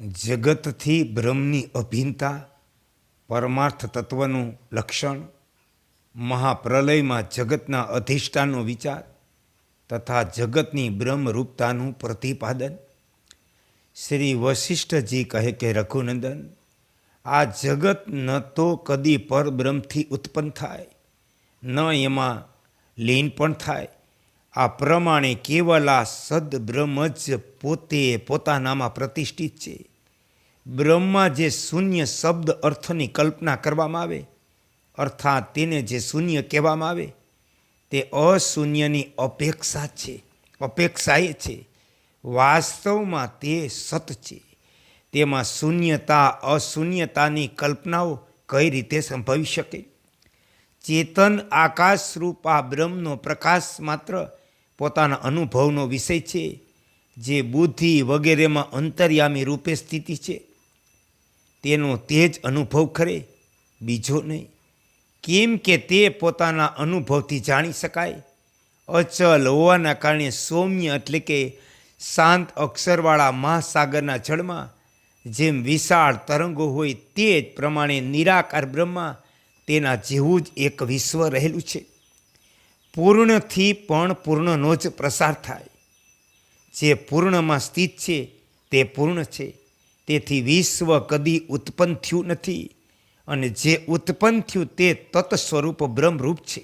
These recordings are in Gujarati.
જગતથી બ્રહ્મની અભિન્નતા, પરમાર્થ તત્વનું લક્ષણ, મહાપ્રલયમાં જગતના અધિષ્ઠાનનો વિચાર તથા જગતની બ્રહ્મરૂપતાનું પ્રતિપાદન. શ્રી વશિષ્ઠજી કહે કે રઘુનંદન, આ જગત ન તો કદી પરબ્રહ્મથી ઉત્પન્ન થાય, ન એમાં લીન પણ થાય. આ પ્રમાણે કેવલ આ સદબ્રહ્મ જ પોતે પોતાનામાં પ્રતિષ્ઠિત છે. બ્રહ્મમાં જે શૂન્ય શબ્દ અર્થની કલ્પના કરવામાં આવે, અર્થાત તેને જે શૂન્ય કહેવામાં આવે, તે અશૂન્યની અપેક્ષાએ છે. વાસ્તવમાં તે સત છે. તેમાં શૂન્યતા અશૂન્યતાની કલ્પનાઓ કઈ રીતે સંભવી શકે? ચેતન આકાશરૂપ આ બ્રહ્મનો પ્રકાશ માત્ર પોતાના અનુભવનો વિષય છે, જે બુદ્ધિ વગેરેમાં અંતર્યામી રૂપે સ્થિતિ છે. તેનો તે જ અનુભવ ખરે, બીજો નહીં. કેમ કે તે પોતાના અનુભવથી જાણી શકાય. અચલ હોવાના કારણે સૌમ્ય એટલે કે શાંત અક્ષરવાળા મહાસાગરના જળમાં જેમ વિશાળ તરંગો હોય, તે જ પ્રમાણે નિરાકાર બ્રહ્મા તેના જેવું જ એક વિશ્વ રહેલું છે. પૂર્ણથી પણ પૂર્ણનો જ પ્રસાર થાય. જે પૂર્ણમાં સ્થિત છે તે પૂર્ણ છે. તેથી વિશ્વ કદી ઉત્પન્ન થયું નથી, અને જે ઉત્પન્ન થયું તે તત્ સ્વરૂપ બ્રહ્મરૂપ છે.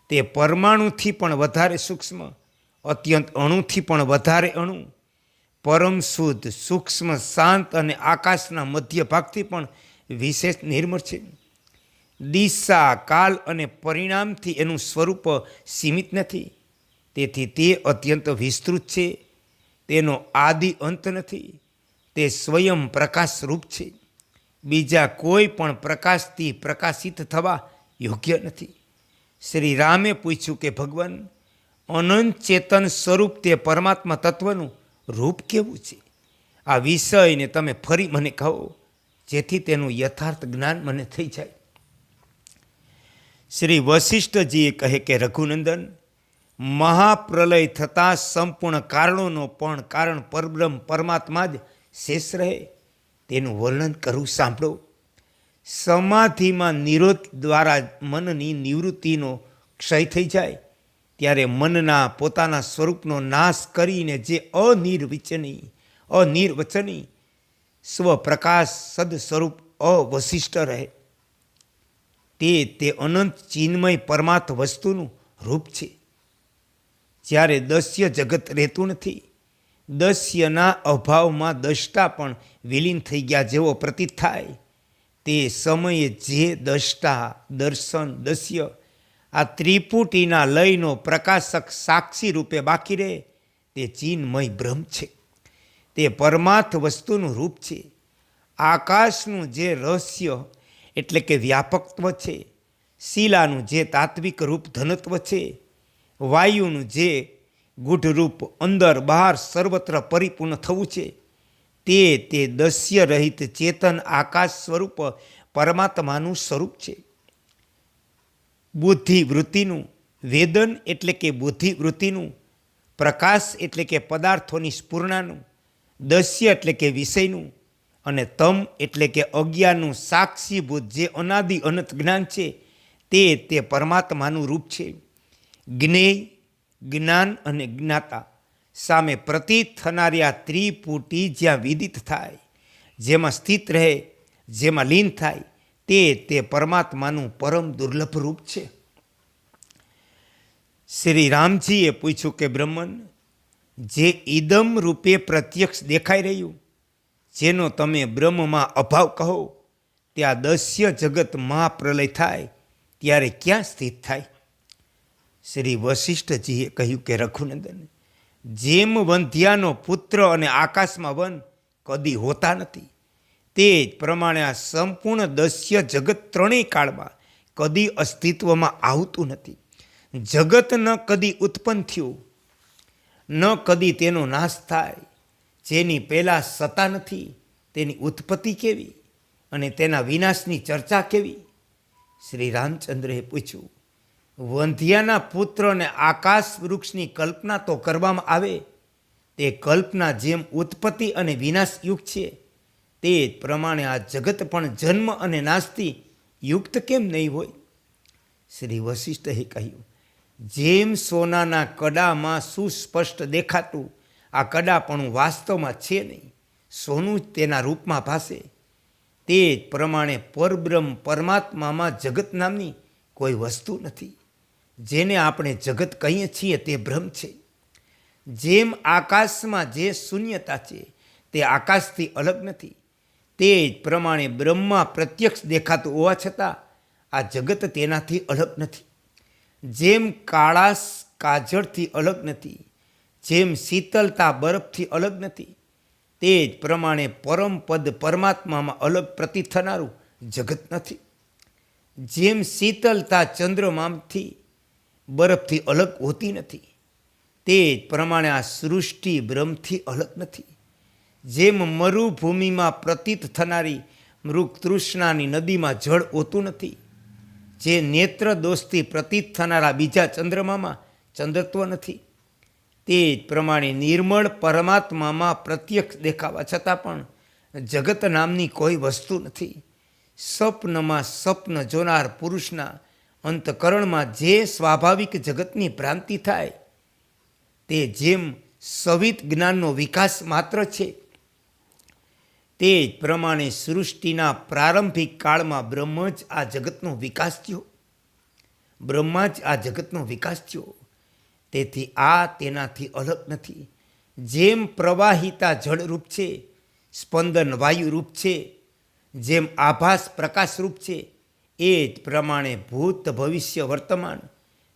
તે પરમાણુથી પણ વધારે સૂક્ષ્મ, અત્યંત અણુથી પણ વધારે અણુ, પરમ શુદ્ધ, સૂક્ષ્મ, શાંત અને આકાશના મધ્ય ભાગથી પણ વિશેષ નિર્મળ છે. દિશા, કાલ અને પરિણામથી એનું સ્વરૂપ સીમિત નથી. તેથી તે અત્યંત વિસ્તૃત છે. તેનો આદિ અંત નથી. તે સ્વયં પ્રકાશરૂપ છે. બીજા કોઈ પણ પ્રકાશથી પ્રકાશિત થવા યોગ્ય નથી. શ્રી રામે પૂછ્યું કે ભગવાન, અનંત ચેતન સ્વરૂપ તે પરમાત્મા તત્વનું રૂપ કેવું છે? આ વિષયને તમે ફરી મને કહો, જેથી તેનું યથાર્થ જ્ઞાન મને થઈ જાય. શ્રી વશિષ્ઠજીએ કહે કે રઘુનંદન, મહાપ્રલય થતાં સંપૂર્ણ કારણોનો પણ કારણ પરબ્રહ્મ પરમાત્મા જ શેષ રહે. તેનું વર્ણન કરવું સાંભળો. સમાધિમાં નિરોધ દ્વારા મનની નિવૃત્તિનો ક્ષય થઈ જાય, ત્યારે મનના પોતાના સ્વરૂપનો નાશ કરીને જે અનિર્વચનીય સ્વપ્રકાશ સદ સ્વરૂપ અવશિષ્ટ રહે. તે અનંત ચિન્મય પરમાર્થ વસ્તુનું રૂપ છે. જ્યારે દસ્ય જગત રહેતું નથી, દસ્યના અભાવમાં દ્રષ્ટા પણ વિલીન થઈ ગયા જેવો પ્રતીત થાય, તે સમયે જે દ્રષ્ટા, દર્શન, દસ્ય આ ત્રિપુટીના લયનો પ્રકાશક સાક્ષી રૂપે બાકી રહે, તે ચિન્મય બ્રહ્મ છે. તે પરમાર્થ વસ્તુનું રૂપ છે. આકાશનું જે રહસ્ય એટલે કે વ્યાપકત્વ છે, શિલાનું જે તાત્વિક રૂપ ધનત્વ છે, વાયુનું જે ગૂઢ રૂપ અંદર બહાર સર્વત્ર પરિપૂર્ણ થવું છે, તે દસ્ય રહિત ચેતન આકાશ સ્વરૂપ પરમાત્માનું સ્વરૂપ છે. બુદ્ધિવૃત્તિનું, વેદન એટલે કે બુદ્ધિવૃત્તિનું, પ્રકાશ એટલે કે પદાર્થોની સ્ફુરણાનું, દસ્ય એટલે કે વિષયનું, અને તમ એટલે કે અજ્ઞાનનું સાક્ષીભૂત જે અનાદિ અનંત જ્ઞાન છે, તે પરમાત્માનું રૂપ છે. જ્ઞેય, જ્ઞાન અને જ્ઞાતા સામે પ્રતીત થનારી આ ત્રિપુટી જ્યાં વિદિત થાય, જેમાં સ્થિત રહે, જેમાં લીન થાય, તે પરમાત્માનું પરમ દુર્લભ રૂપ છે. શ્રી રામજીએ પૂછ્યું કે બ્રહ્મન, જે ઇદમ રૂપે પ્રત્યક્ષ દેખાઈ રહ્યું, જેનો તમે બ્રહ્મમાં અભાવ કહો, ત્યાં દસ્ય જગત મહાપ્રલય થાય ત્યારે ક્યાં સ્થિત થાય? શ્રી વશિષ્ઠજીએ કહ્યું કે રઘુનંદન, જેમ વંધ્યાનો પુત્ર અને આકાશમાં વન કદી હોતા નથી, તે જ પ્રમાણે આ સંપૂર્ણ દસ્ય જગત ત્રણેય કાળમાં કદી અસ્તિત્વમાં આવતું નથી. જગત ન કદી ઉત્પન્ન થયું, ન કદી તેનો નાશ થાય. જેની પહેલાં સત્તા નથી, તેની ઉત્પત્તિ કેવી અને તેના વિનાશની ચર્ચા કેવી? શ્રી રામચંદ્રએ પૂછ્યું. વંધ્યાના પુત્રને આકાશ વૃક્ષની કલ્પના તો કરવામાં આવે, તે કલ્પના જેમ ઉત્પત્તિ અને વિનાશ યુગ છે, તે જ પ્રમાણે આ જગત પણ જન્મ અને નાશથી યુક્ત કેમ નહીં હોય? શ્રી વશિષ્ઠએ કહ્યું, જેમ સોનાના કડામાં સુસ્પષ્ટ દેખાતું આ કડાપણું વાસ્તવમાં છે નહીં, સોનું જ તેના રૂપમાં ભાસે, તે જ પ્રમાણે પરબ્રહ્મ પરમાત્મામાં જગત નામની કોઈ વસ્તુ નથી. જેને આપણે જગત કહીએ છીએ તે બ્રહ્મ છે. જેમ આકાશમાં જે શૂન્યતા છે તે આકાશથી અલગ નથી, તે જ પ્રમાણે બ્રહ્મમાં પ્રત્યક્ષ દેખાતું હોવા છતાં આ જગત તેનાથી અલગ નથી. જેમ કાળાશ કાજળથી અલગ નથી, જેમ શીતળતા બરફથી અલગ નથી, તે જ પ્રમાણે પરમપદ પરમાત્મામાં અલગ પ્રતીત થનારું જગત નથી. જેમ શીતળતા ચંદ્રમાથી બરફથી અલગ હોતી નથી, તે જ પ્રમાણે આ સૃષ્ટિ બ્રહ્મથી અલગ નથી. જેમ મરુભૂમિમાં પ્રતીત થનારી મૃગ તૃષ્ણાની નદીમાં જળ હોતું નથી, જે નેત્ર દોષથી પ્રતીત થનારા બીજા ચંદ્રમામાં ચંદ્રત્વ નથી, તે જ પ્રમાણે નિર્મળ પરમાત્મામાં પ્રત્યક્ષ દેખાવા છતાં પણ જગત નામની કોઈ વસ્તુ નથી. સ્વપ્નમાં સ્વપ્ન જોનાર પુરુષના અંતકરણમાં જે સ્વાભાવિક જગતની ભ્રાંતિ થાય, તે જેમ સવિત જ્ઞાનનો વિકાસ માત્ર છે, તે જ પ્રમાણે સૃષ્ટિના પ્રારંભિક કાળમાં બ્રહ્મ જ આ જગતનો વિકાસ થયો. બ્રહ્મા જ આ જગતનો વિકાસ થયો. તેથી આ તેનાથી અલગ નથી. જેમ પ્રવાહિતા જળરૂપ છે, સ્પંદન વાયુરૂપ છે, જેમ આભાસ પ્રકાશરૂપ છે, એ જ પ્રમાણે ભૂત ભવિષ્ય વર્તમાન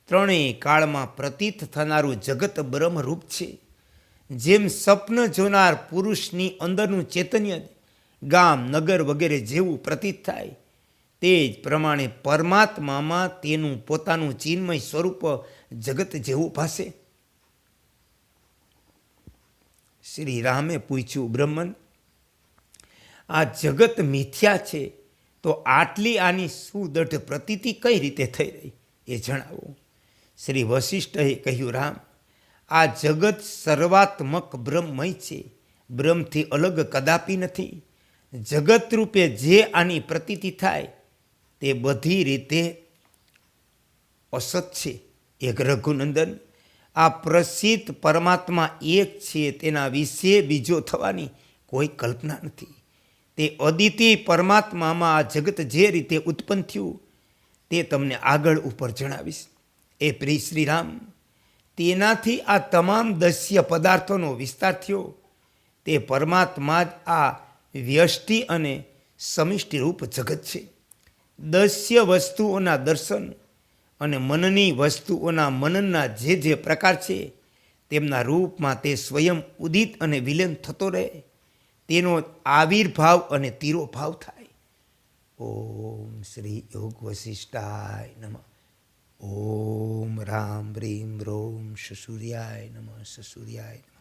ત્રણેય કાળમાં પ્રતીત થનારું જગત બ્રહ્મરૂપ છે. જેમ સ્વપ્ન જોનાર પુરુષની અંદરનું ચૈતન્ય ગામ નગર વગેરે જેવું પ્રતીત થાય, તે જ પ્રમાણે પરમાત્મામાં તેનું પોતાનું ચિન્મય સ્વરૂપ જગત જેવું ભાસે. શ્રી રામે પૂછ્યું, બ્રહ્મન, આ જગત મિથ્યા છે તો આટલી આની સુદઢ પ્રતીતિ કઈ રીતે થઈ રહી એ જણાવો. શ્રી વશિષ્ઠએ કહ્યું, રામ, આ જગત સર્વાત્મક બ્રહ્મમય છે, બ્રહ્મથી અલગ કદાપી નથી. જગત રૂપે જે આની પ્રતીતિ થાય તે બધી રીતે અસત છે. એક રઘુનંદન, આ પ્રસિદ્ધ પરમાત્મા એક છે, તેના વિશે બીજો થવાની કોઈ કલ્પના નથી. તે અદિતિ પરમાત્મામાં આ જગત જે રીતે ઉત્પન્ન થયું તે તમને આગળ ઉપર જણાવીશ. એ પ્રિય શ્રીરામ, તેનાથી આ તમામ દસ્ય પદાર્થોનો વિસ્તાર થયો. તે પરમાત્મા જ આ વ્યષ્ટિ અને સમિષ્ટિ રૂપ જગત છે. દસ્ય વસ્તુઓના દર્શન અને મનની વસ્તુઓના મનનના જે જે પ્રકાર છે, તેમના રૂપમાં તે સ્વયં ઉદિત અને વિલીન થતો રહે, તેનો આવિર્ભાવ અને તિરોભાવ થાય. ઓમ શ્રી યોગ વશિષ્ઠાય નમઃ. ઓમ રામ રીમ રોમ સસૂર્યાય નમઃ. સસૂર્યાય નમઃ.